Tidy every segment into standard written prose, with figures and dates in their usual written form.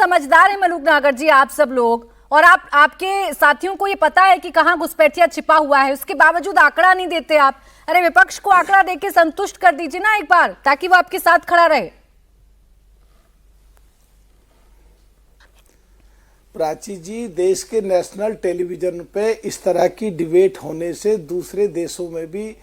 समझदार है मलूक नागर जी, आप सब लोग, और आपके साथियों को ये पता है कि कहां घुसपैठिया छिपा हुआ है, उसके बावजूद आंकड़ा नहीं देते आप। अरे विपक्ष को आंकड़ा देके संतुष्ट कर दीजिए ना एक बार, ताकि वो आपके साथ खड़ा रहे। प्राची जी, देश के नेशनल टेलीविजन पे इस तरह की डिबेट होने से दूसरे देशों में भी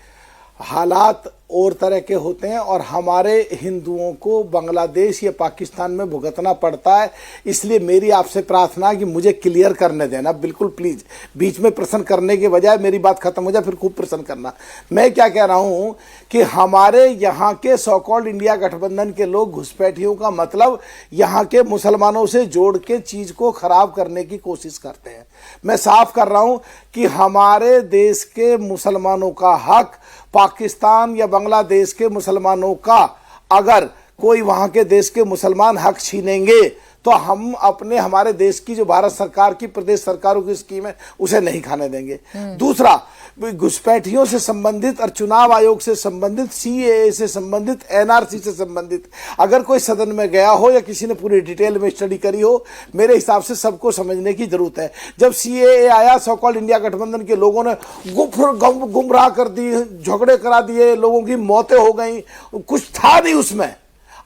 हालात और तरह के होते हैं और हमारे हिंदुओं को बांग्लादेश या पाकिस्तान में भुगतना पड़ता है। इसलिए मेरी आपसे प्रार्थना है कि मुझे क्लियर करने देना, बिल्कुल प्लीज। बीच में प्रश्न करने के बजाय मेरी बात खत्म हो जाए फिर खूब प्रश्न करना। मैं क्या कह रहा हूं कि हमारे यहाँ के सो कॉल्ड इंडिया गठबंधन के लोग घुसपैठियों का मतलब यहाँ के मुसलमानों से जोड़ के चीज को खराब करने की कोशिश करते हैं। मैं साफ कर रहा हूं कि हमारे देश के मुसलमानों का हक पाकिस्तान या बांग्लादेश के मुसलमानों का, अगर कोई वहां के देश के मुसलमान हक छीनेंगे तो हम अपने हमारे देश की जो भारत सरकार की प्रदेश सरकारों की स्कीम है उसे नहीं खाने देंगे। दूसरा, घुसपैठियों से संबंधित और चुनाव आयोग से संबंधित, सीएए से संबंधित, एनआरसी से संबंधित अगर कोई सदन में गया हो या किसी ने पूरी डिटेल में स्टडी करी हो, मेरे हिसाब से सबको समझने की जरूरत है। जब सीएए आया, सो कॉल्ड इंडिया गठबंधन के लोगों ने गुमराह कर दी, झगड़े करा दिए, लोगों की मौतें हो गई, कुछ था नहीं उसमें।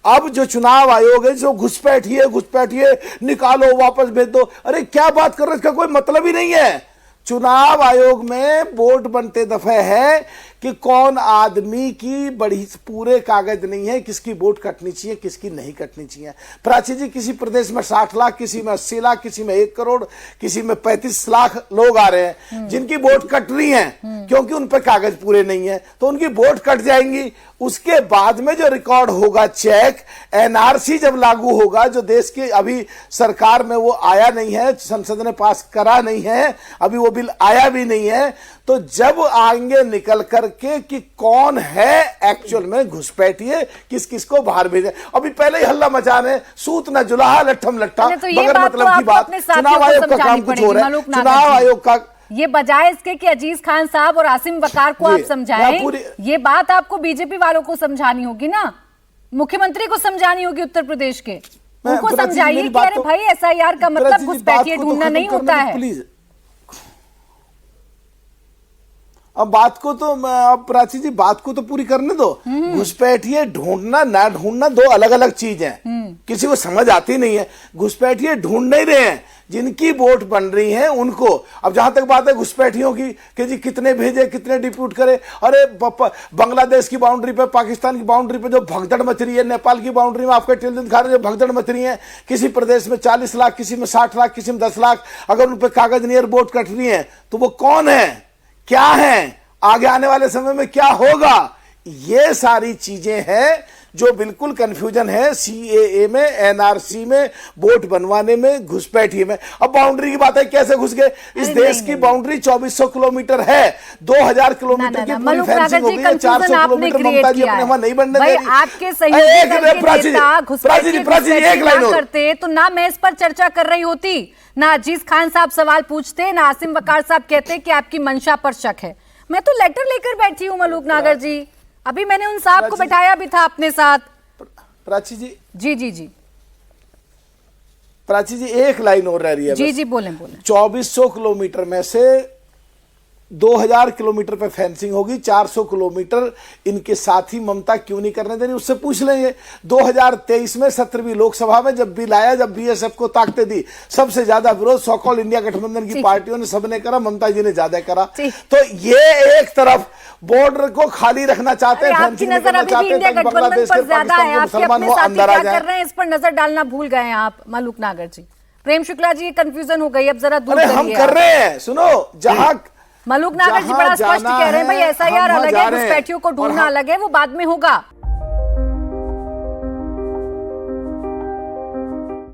अब जो चुनाव आयोग है जो घुसपैठिए निकालो, वापस भेज दो, अरे क्या बात कर रहे हो, इसका कोई मतलब ही नहीं है। चुनाव आयोग में वोट बनते दफे है कि कौन आदमी की बड़ी पूरे कागज नहीं है, किसकी वोट कटनी चाहिए किसकी नहीं कटनी चाहिए। प्राची जी, किसी प्रदेश में 60 लाख, किसी में 80 लाख, किसी में 1 करोड़, किसी में 35 लाख लोग आ रहे हैं जिनकी वोट कट रही है क्योंकि उन पर कागज पूरे नहीं है, तो उनकी वोट कट जाएंगी। उसके बाद में जो रिकॉर्ड होगा चेक, एनआरसी जब लागू होगा, जो देश की अभी सरकार में वो आया नहीं है, संसद ने पास करा नहीं है, अभी वो बिल आया भी नहीं है, तो जब आएंगे निकल करके कि कौन है एक्चुअल में घुसपैठिए, किस किस को बाहर भेजे। अभी पहले ही हल्ला मचा रहे, सूत न जुलाहा लट्ठम लट्ठा, बगैर मतलब की बात। चुनाव आयोग का काम कुछ हो रहा है, चुनाव आयोग का ये बजाय इसके कि अजीज खान साहब और आसिम वकार को आप समझाएं, ये बात आपको बीजेपी वालों को समझानी होगी ना, मुख्यमंत्री को समझानी होगी उत्तर प्रदेश के, उनको समझाइए कि अरे भाई एसआईआर का मतलब घुसपैठिए ढूंढना नहीं होता है। अब बात को तो, अब प्राची जी बात को तो पूरी करने दो। घुसपैठिए ढूंढना ना ढूंढना दो अलग अलग चीज है, किसी को समझ आती नहीं है। घुसपैठिए ढूंढ नहीं रहे हैं, जिनकी वोट बन रही है उनको। अब जहां तक बात है घुसपैठियों की कि जी कितने भेजे कितने डिप्यूट करे, अरे बांग्लादेश की बाउंड्री पे, पाकिस्तान की बाउंड्री पे जो भगदड़ मच रही है, नेपाल की बाउंड्री में आपका टेलीविजन दिखा रहे जो भगदड़ मच रही है, किसी प्रदेश में 40 लाख, किसी में 60 लाख, किसी में 10 लाख, अगर उन पर कागज नहीं वोट कट रही है तो वो कौन है, क्या है, आगे आने वाले समय में क्या होगा, ये सारी चीजें हैं जो बिल्कुल कंफ्यूजन है सीएए में, एनआरसी में, वोट बनवाने में, घुसपैठिए में। अब बाउंड्री की बात है, कैसे घुस गए? इस देश की बाउंड्री 2400 किलोमीटर है, 2000 किलोमीटर की पूरी फेंसिंग हो गई है, 400 किलोमीटर ममता जी अपने वहां नहीं बनने दे रही। आपके सहयोगी एक लाइन करते तो ना मैं इस पर चर्चा कर रही होती, ना अजीज खान साहब सवाल पूछते, ना आसिम वकार साहब कहते कि आपकी मंशा पर शक है। मैं तो लेटर लेकर बैठी हूँ मलूक नागर जी, अभी मैंने उन साहब को बैठाया भी था अपने साथ। प्राची जी जी प्राची जी, एक लाइन और रह रही है। जी बोलें। 2400 किलोमीटर में से 2000 किलोमीटर पे फेंसिंग होगी, 400 किलोमीटर इनके साथी ममता क्यों नहीं करने दे रही, उससे पूछ लेंगे। 2023 में 17वीं लोकसभा में जब बिल आया, जब बीएसएफ को ताकते दी, सबसे ज्यादा विरोध सो कॉल्ड इंडिया गठबंधन की पार्टियों ने, सबने करा, ममता जी ने ज्यादा करा। तो ये एक तरफ बॉर्डर को खाली रखना चाहते हैं, फेंसिंग करना चाहते हैं ताकि बांग्लादेश के, पाकिस्तान के मुसलमान वो अंदर आ जाए। इस पर नजर डालना भूल गए हैं आप मलूक नागर जी। प्रेम शुक्ला जी, कंफ्यूजन हो गई, अब जरा दूर करिए। हम कर रहे हैं, सुनो, जहां मलूक नागर जी बड़ा स्पष्ट कह रहे हैं भाई एसआईआर अलग है, घुसपैठियों को ढूंढना अलग है, वो बाद में होगा।